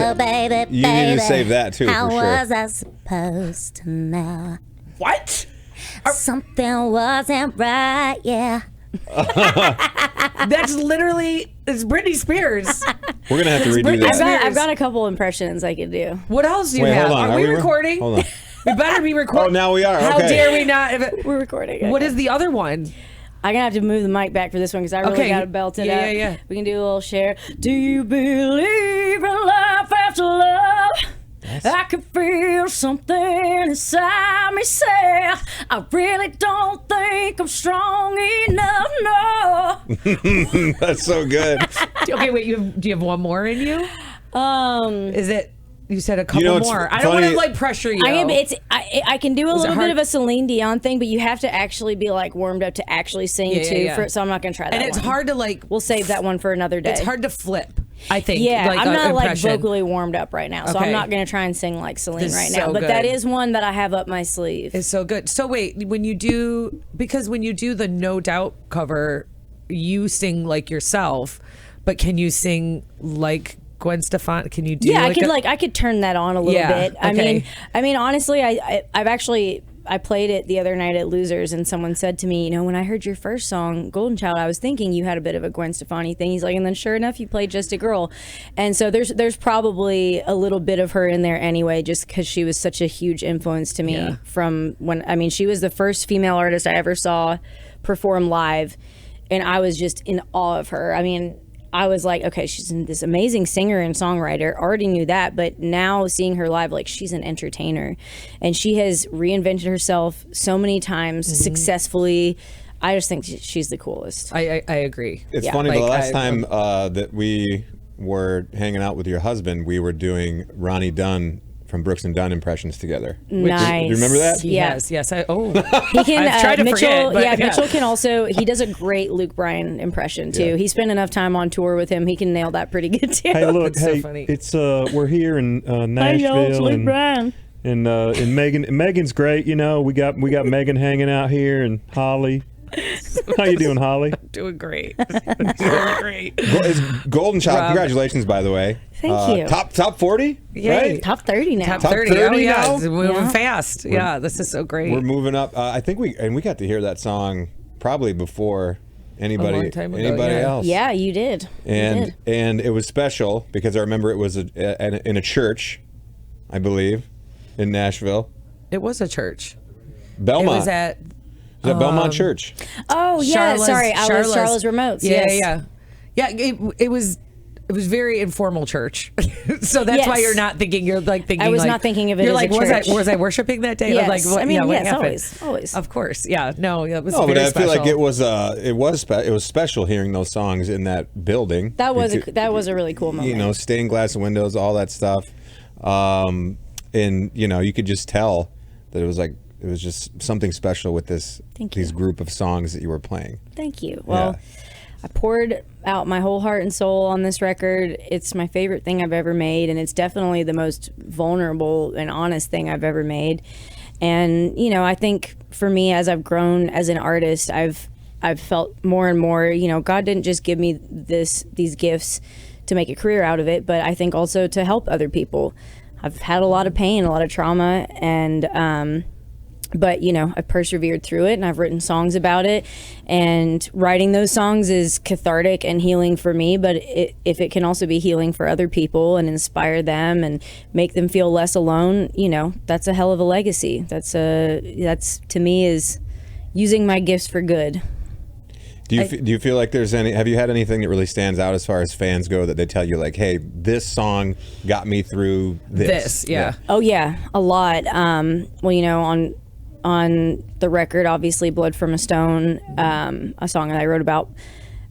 Oh, baby, You need to save that too, how for sure. was I supposed to know? What? Something wasn't right, yeah. That's literally, it's Britney Spears. We're gonna have to redo Britney that. I've got a couple impressions I could do. What else do you Wait, have? hold on. Are we re- recording? Hold on. We better be recording. Oh, now we are. How Okay. dare we not? We're recording. What okay. is the other one? I'm gonna have to move the mic back for this one because I really Okay. got to belt it Yeah, up. yeah. We can do a little share. Do you believe in life after love? I can feel something inside me say I really don't think I'm strong enough. No. That's so good. Okay, wait. Do you have one more in you? Is it? You said a couple You know, it's more. I don't want to funny- like pressure you. I can do a it little hard? bit of a Celine Dion thing, but you have to actually be like warmed up to actually sing Yeah, too. yeah. So I'm not gonna try that. and it's one. hard to like. We'll save that one for another day. It's hard to flip. I think. Yeah, like, I'm a not like impression. vocally warmed up right now, so Okay. I'm not gonna try and sing like Celine This is right now. so But that good. is one that I have up my sleeve. It's so good. So wait, when you do the No Doubt cover, you sing like yourself, but can you sing like Gwen Stefani? Can you do? Yeah, like I could turn that on a little Yeah, bit. okay. I mean, honestly, I've actually I played it the other night at Losers, and someone said to me, you know, when I heard your first song, Golden Child, I was thinking you had a bit of a Gwen Stefani thing. He's like, and then sure enough, you played Just a Girl, and so there's probably a little bit of her in there anyway, just because she was such a huge influence to me Yeah. from when she was the first female artist I ever saw perform live, and I was just in awe of her. I mean, I was like, okay, she's this amazing singer and songwriter. Already knew that, but now seeing her live, like, she's an entertainer, and she has reinvented herself so many times successfully. I just think she's the coolest. I agree. It's Yeah. funny. Like, The last I- time that we were hanging out with your husband, we were doing Ronnie Dunn from Brooks and Dunn impressions together. Nice. Do you remember that? Yeah. Yes. He Can I've tried to Mitchell? forget, but yeah, yeah. Mitchell can also. He does a great Luke Bryan impression too. Yeah. He spent enough time on tour with him. He can nail that pretty good too. Hey, look, That's so hey, funny. it's we're here in Hey, y'all, it's Nashville, Luke and Bryan. Megan's great. You know, we got Megan hanging out here, and Holly. How you doing, Holly? Doing great. Doing great. It's Golden Child. Rob. Congratulations, by the way. Thank you. Top 40. Yay. Right? Top 30 now. Top Top 30. 30 Oh, yeah. now? It's moving Yeah. fast. Yeah, this is so great. We're moving up. I think we got to hear that song probably before anybody long time ago, yeah. else. Yeah, you did. You did. And it was special because I remember it was in a church, I believe, in Nashville, It was a church. Belmont. It was at It was at Belmont Church. Oh yeah, sorry, I was Charlotte's Remotes. Yeah, Yes. yeah. It was very informal church. So that's why Yes. you're not thinking. You're like thinking. I was like, not thinking of it You're as a like, church. was I worshiping that day? Yes. Like, what, I mean, yeah, what yes, happened? always. Of course, yeah. No, it was No, but very I feel like special. it was special hearing those songs in that building. That was Because, that was a really cool moment. you know, stained glass windows, all that stuff, and you know, you could just tell that it was just something special with these group of songs that you were playing. Thank you. Well, I poured out my whole heart and soul on this record. It's my favorite thing I've ever made, and it's definitely the most vulnerable and honest thing I've ever made. And you know, I think for me, as I've grown as an artist, I've felt more and more, you know, God didn't just give me these gifts to make a career out of it, but I think also to help other people. I've had a lot of pain, a lot of trauma, and but you know, I've persevered through it, and I've written songs about it, and writing those songs is cathartic and healing for me, but if it can also be healing for other people and inspire them and make them feel less alone, you know, that's a hell of a legacy. That's to me is using my gifts for good. Do you feel like there's have you had anything that really stands out as far as fans go that they tell you, like, hey, this song got me through this? Yeah. Oh yeah, a lot. Well, you know, on the record, obviously, Blood from a Stone, a song that I wrote about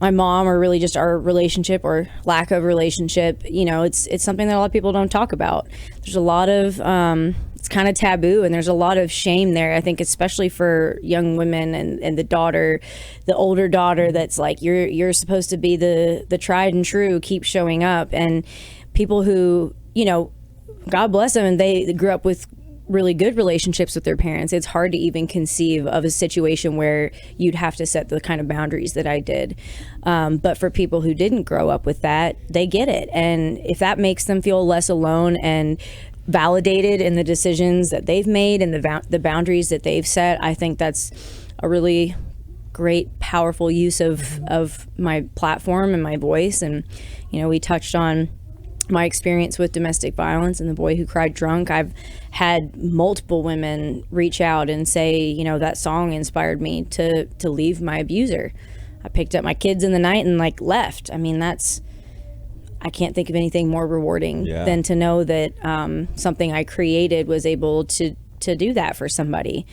my mom, or really just our relationship or lack of relationship. You know, it's something that a lot of people don't talk about. There's a lot of it's kind of taboo, and there's a lot of shame there. I think especially for young women and the older daughter that's like, you're supposed to be the tried and true, keep showing up. And people who, you know, God bless them, and they grew up with really good relationships with their parents, it's hard to even conceive of a situation where you'd have to set the kind of boundaries that I did. But for people who didn't grow up with that, they get it. And if that makes them feel less alone and validated in the decisions that they've made and the boundaries that they've set, I think that's a really great, powerful use of my platform and my voice. And, we touched on my experience with domestic violence and the boy who cried drunk. I've had multiple women reach out and say, that song inspired me to leave my abuser. I picked up my kids in the night and left. I mean, I can't think of anything more rewarding than to know that something I created was able to do that for somebody.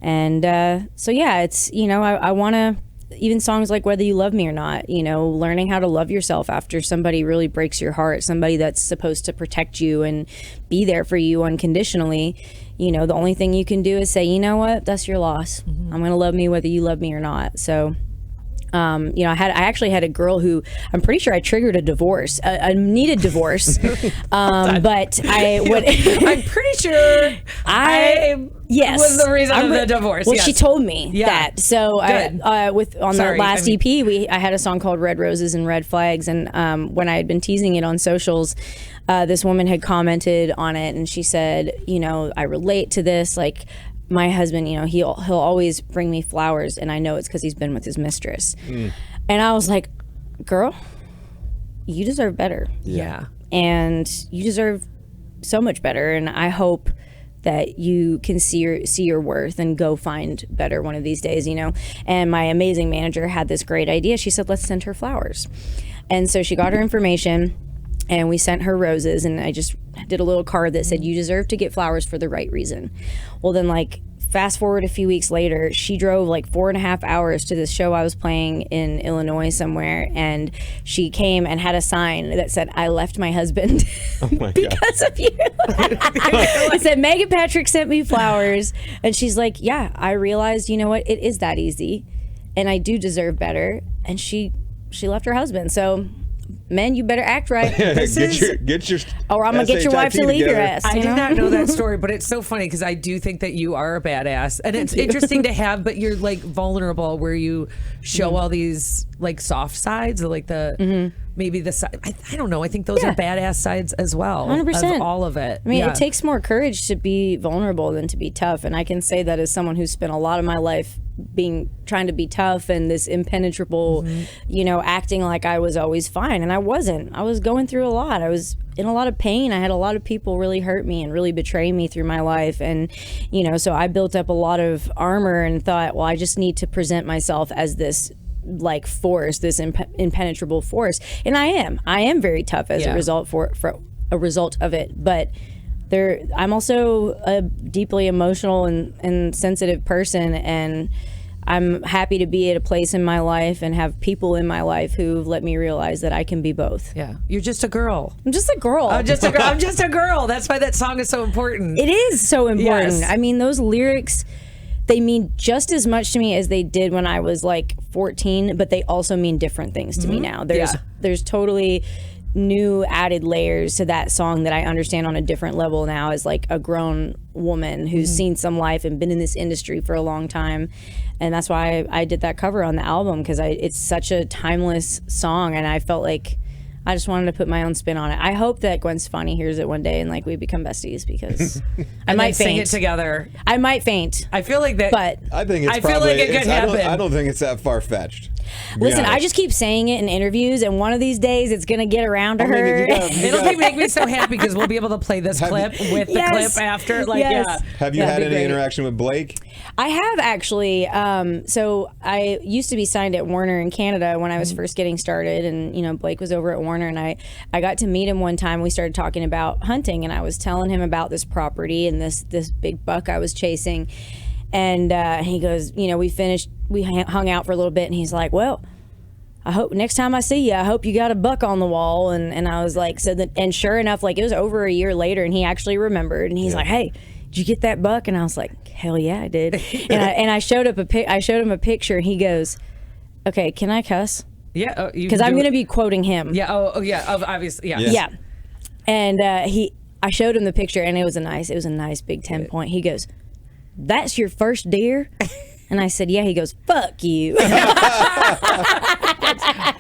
And it's, I want to, even songs like Whether You Love Me or Not, learning how to love yourself after somebody really breaks your heart, somebody that's supposed to protect you and be there for you unconditionally. The only thing you can do is say, you know what, that's your loss. I'm going to love me whether you love me or not. So I actually had a girl who I'm pretty sure I triggered a divorce, a needed divorce. But I'm pretty sure yes, was the reason of the divorce. Well, yes. she told me that. So the last EP, I had a song called Red Roses and Red Flags, and when I had been teasing it on socials, this woman had commented on it, and she said, I relate to this, my husband, he'll always bring me flowers, and I know it's because he's been with his mistress. And I was like, girl, you deserve better. Yeah. And you deserve so much better. And I hope that you can see your worth and go find better one of these days, And my amazing manager had this great idea. She said, let's send her flowers. And so she got her information, and we sent her roses, and I just did a little card that said, you deserve to get flowers for the right reason. Well, then fast forward a few weeks later, she drove 4.5 hours to this show I was playing in Illinois somewhere, and she came and had a sign that said, I left my husband because of you. It said, Meghan Patrick sent me flowers. And she's like, yeah, I realized, you know what, it is that easy, and I do deserve better. And she left her husband. So men, you better act right. Get your or I'm gonna get your wife to leave your ass. I did not know that story, but it's so funny because I do think that you are a badass, and it's interesting to have. But you're vulnerable, where you show all these soft sides, or maybe the side. I don't know. I think those are badass sides as well. 100%. Of all of it. I mean, it takes more courage to be vulnerable than to be tough, and I can say that as someone who's spent a lot of my life trying to be tough and this impenetrable, acting like I was always fine, and I wasn't. I was going through a lot. I was in a lot of pain. I had a lot of people really hurt me and really betray me through my life, and so I built up a lot of armor and thought, well, I just need to present myself as this force, this impenetrable force, and I am very tough as a result for a result of it. But I'm also a deeply emotional and sensitive person, and I'm happy to be at a place in my life and have people in my life who've let me realize that I can be both. Yeah, you're just a girl. I'm just a girl. I'm just a girl. I'm just a girl. That's why that song is so important. It is so important. Yes. I mean, those lyrics, they mean just as much to me as they did when I was 14, but they also mean different things to me now. There's totally new added layers to that song that I understand on a different level now as a grown woman who's seen some life and been in this industry for a long time. And that's why I did that cover on the album, because it's such a timeless song, and I felt like I just wanted to put my own spin on it. I hope that Gwen Stefani hears it one day and we become besties, because I might sing faint it together. I might faint. I feel like that, but I think it's I feel like it could happen. I don't think it's that far fetched. Listen, I just keep saying it in interviews, and one of these days it's gonna get around to her. It'll make me so happy because we'll be able to play this clip with the clip after. Have you had any interaction with Blake? I have, actually. So I used to be signed at Warner in Canada when I was first getting started, and Blake was over at Warner, and I got to meet him one time. We started talking about hunting, and I was telling him about this property and this big buck I was chasing. And he goes, we hung out for a little bit, and he's like, well, I hope next time I see you, I hope you got a buck on the wall. And I was like, and sure enough, it was over a year later, and he actually remembered, and he's like, hey, did you get that buck? And I was like, hell yeah, I did. and I showed him a picture, and he goes, okay, can I cuss? Yeah, because I'm going to be quoting him. Yeah. Oh yeah. Obviously. Yeah. Yeah. And I showed him the picture, and it was a nice big 10-point. He goes, "That's your first deer?" And I said, "Yeah." He goes, "Fuck you."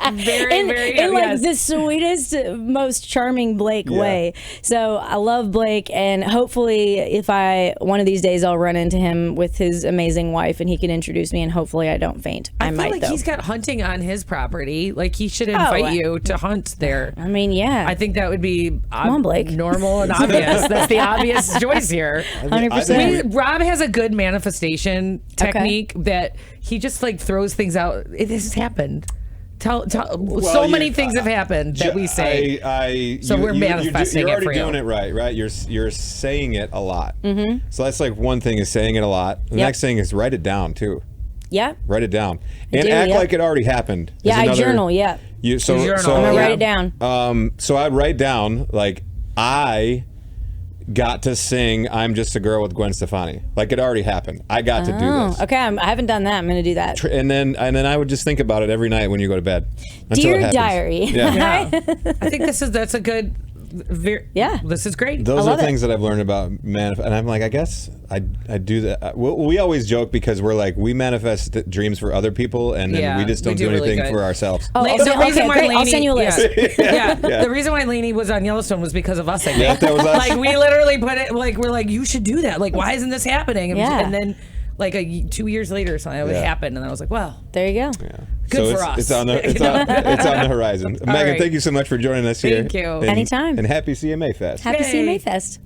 in like the sweetest, most charming Blake way. So I love Blake, and hopefully, if one of these days I'll run into him with his amazing wife, and he can introduce me, and hopefully I don't faint. I feel might like though. he's got hunting on his property. Like he should invite you to hunt there. I mean, yeah. I think that would be Come on, Blake. normal and obvious. That's the obvious choice here. 100%. Rob has a good manifestation technique that he just like throws things out. It has happened. So many things have happened that we say. We're manifesting you're it for already you. doing it right? You're saying it a lot. Mm-hmm. So that's like one thing is saying it a lot. The next thing is write it down too. Yeah. Write it down and act like it already happened. Yeah, I journal. Yeah. You journal. I'm gonna write it down. So I'd write down like I got to sing "I'm Just a Girl" with Gwen Stefani. Like it already happened. I got to do this. Okay, I haven't done that. I'm going to do that. And then I would just think about it every night when you go to bed. Dear diary. Yeah. I think that's a good. This is great. Those are things that I've learned about manifest, and I'm like, I guess I do that. We always joke because we're like we manifest dreams for other people, and then we just don't do anything really for ourselves. Oh, The reason why great. I'll send you a list. The reason why Lainey was on Yellowstone was because of us. I think. Yeah, that was us. Like we literally put it. Like we're like, you should do that. Like why isn't this happening? And then like 2 years later or something, it would happen, and I was like, well, there you go. Yeah. Good for us. It's on the horizon. Megan, right. thank you so much for joining us here. Thank you. And, Anytime. And happy CMA Fest. Happy Yay. CMA Fest.